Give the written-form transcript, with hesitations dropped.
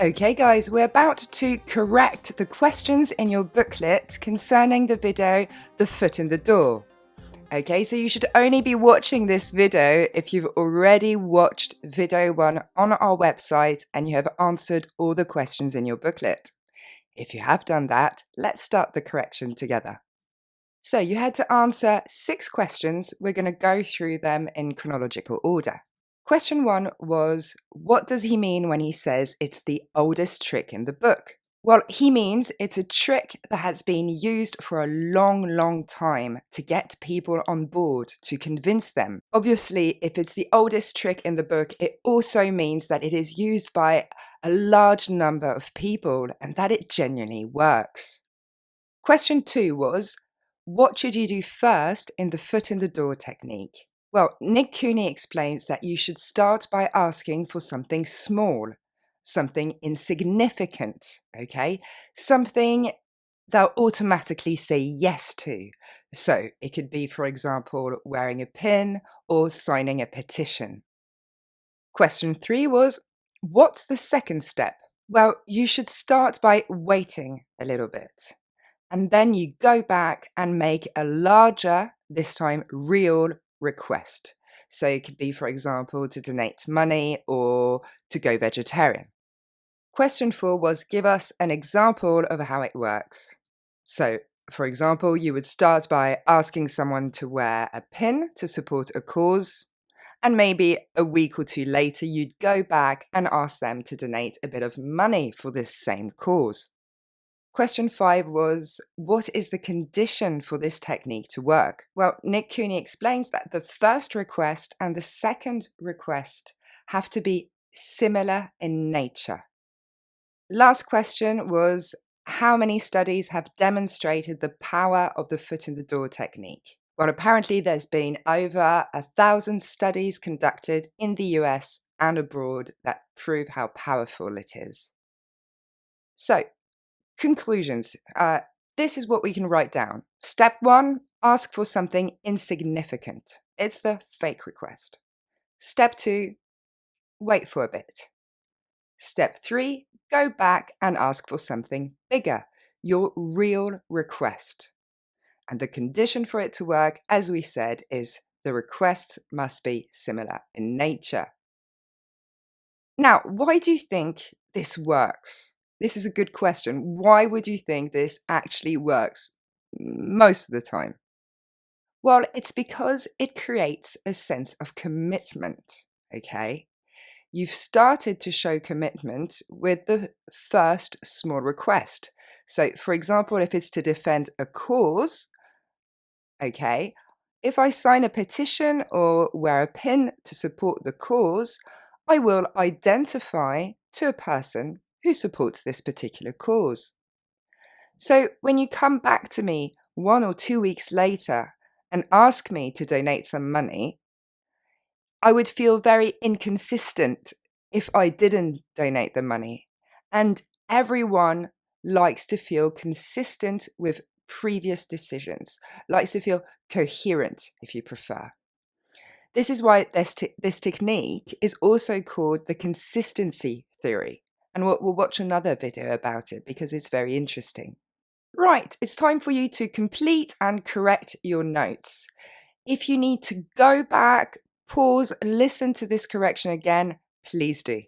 Okay guys, we're about to correct the questions in your booklet concerning the video, The Foot in the Door. Okay, so you should only be watching this video if you've already watched video 1 on our website and you have answered all the questions in your booklet. If you have done that, let's start the correction together. So you had to answer 6 questions. We're going to go through them in chronological order. Question 1 was, what does he mean when he says it's the oldest trick in the book? Well, he means it's a trick that has been used for a long time to get people on board, to convince them. Obviously, if it's the oldest trick in the book, it also means that it is used by a large number of people and that it genuinely works. Question 2 was, what should you do first in the foot in the door technique? Well, Nick Cooney explains that you should start by asking for something small, something insignificant, okay? Something they'll automatically say yes to. So it could be, for example, wearing a pin or signing a petition. Question 3 was, what's the second step? Well, you should start by waiting a little bit. And then you go back and make a larger, this time real request. So it could be, for example, to donate money or to go vegetarian. Question 4 was, give us an example of how it works. So, for example, you would start by asking someone to wear a pin to support a cause, and maybe a week or 2 later, you'd go back and ask them to donate a bit of money for this same cause. Question 5 was, what is the condition for this technique to work? Well, Nick Cooney explains that the first request and the second request have to be similar in nature. Last question was, how many studies have demonstrated the power of the foot in the door technique? Well, apparently there's been over 1,000 studies conducted in the US and abroad that prove how powerful it is. So, conclusions. This is what we can write down. Step 1, ask for something insignificant. It's the fake request. Step 2, wait for a bit. Step 3, go back and ask for something bigger, your real request. And the condition for it to work, as we said, is the requests must be similar in nature. Now, why do you think this works? This is a good question. Why would you think this actually works most of the time? Well, it's because it creates a sense of commitment, okay? You've started to show commitment with the first small request. So, for example, if it's to defend a cause, okay, if I sign a petition or wear a pin to support the cause, I will identify to a person who supports this particular cause. So when you come back to me 1 or 2 weeks later and ask me to donate some money, I would feel very inconsistent if I didn't donate the money. And everyone likes to feel consistent with previous decisions, likes to feel coherent, if you prefer. This is why this technique is also called the consistency theory. And we'll watch another video about it because it's very interesting. Right, it's time for you to complete and correct your notes. If you need to go back, pause, listen to this correction again, please do.